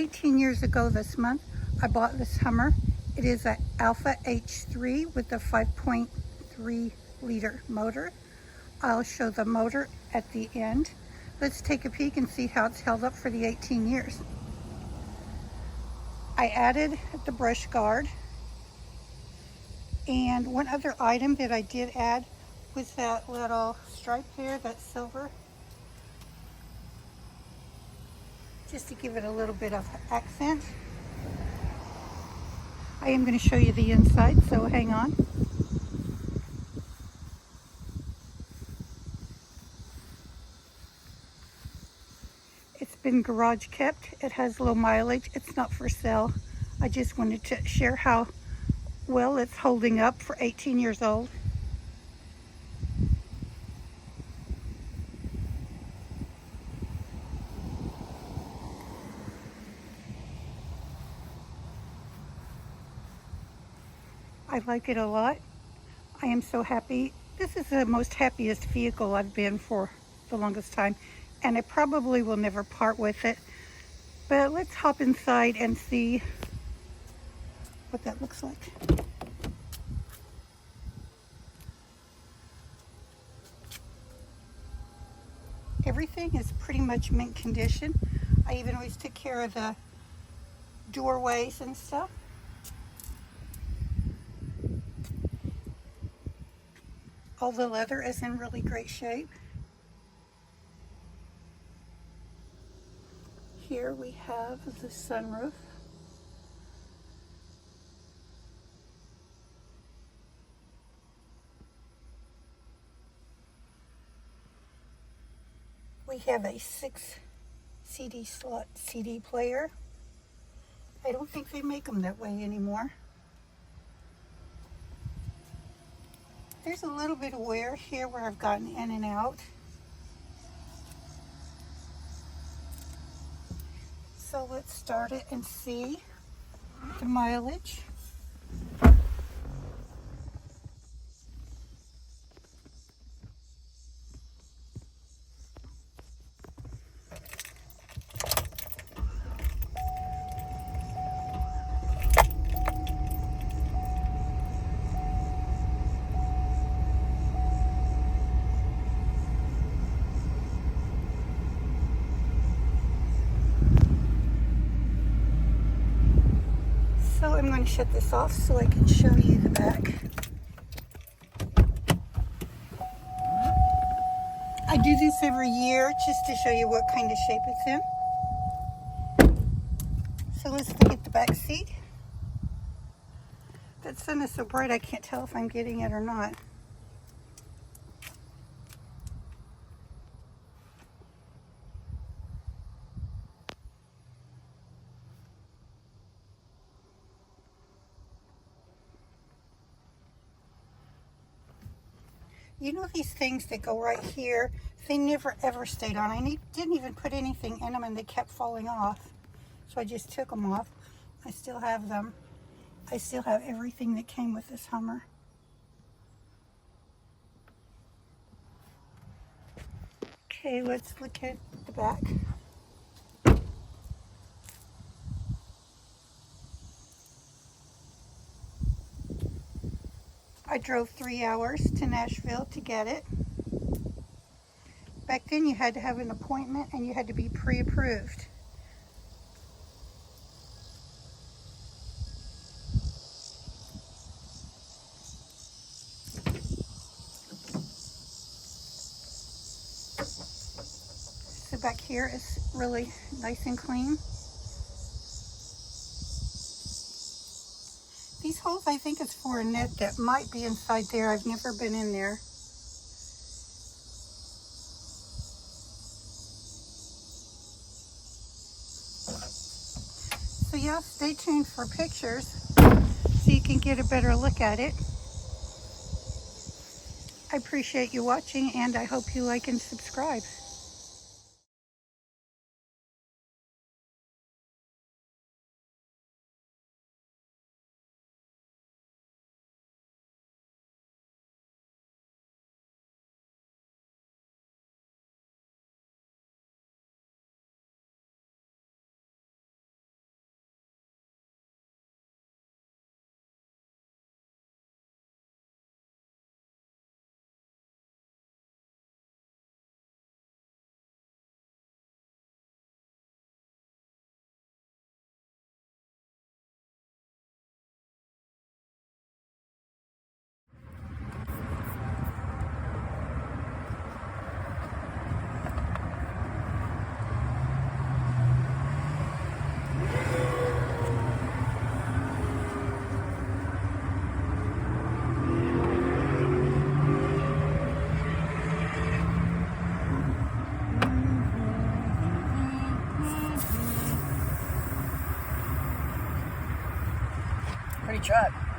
18 years ago this month, I bought this Hummer. It is an Alpha H3 with a 5.3 liter motor. I'll show the motor at the end. Let's take a peek and see how it's held up for the 18 years. I added the brush guard, and one other item that I did add was that little stripe here, that's silver, just to give it a little bit of accent. I am going to show you the inside, so hang on. It's been garage kept. It has low mileage. It's not for sale. I just wanted to share how well it's holding up for 18 years old. I like it a lot. I am so happy. This is the most happiest vehicle I've been for the longest time, and I probably will never part with it. But let's hop inside and see what that looks like. Everything is pretty much mint condition. I even always took care of the doorways and stuff. All the leather is in really great shape. Here we have the sunroof. We have a 6 CD slot CD player. I don't think they make them that way anymore. There's a little bit of wear here where I've gotten in and out. So let's start it and see the mileage. So I'm going to shut this off so I can show you the back. I do this every year just to show you what kind of shape it's in. So let's look at the back seat. That sun is so bright I can't tell if I'm getting it or not. You know these things that go right here, they never ever stayed on. I didn't even put anything in them and they kept falling off. So I just took them off. I still have them. I still have everything that came with this Hummer. Okay, let's look at the back. I drove 3 hours to Nashville to get it. Back then you had to have an appointment and you had to be pre-approved. So back here is really nice and clean. These holes I think is for a net that might be inside there. I've never been in there. So yeah, stay tuned for pictures so you can get a better look at it. I appreciate you watching and I hope you like and subscribe. pretty truck.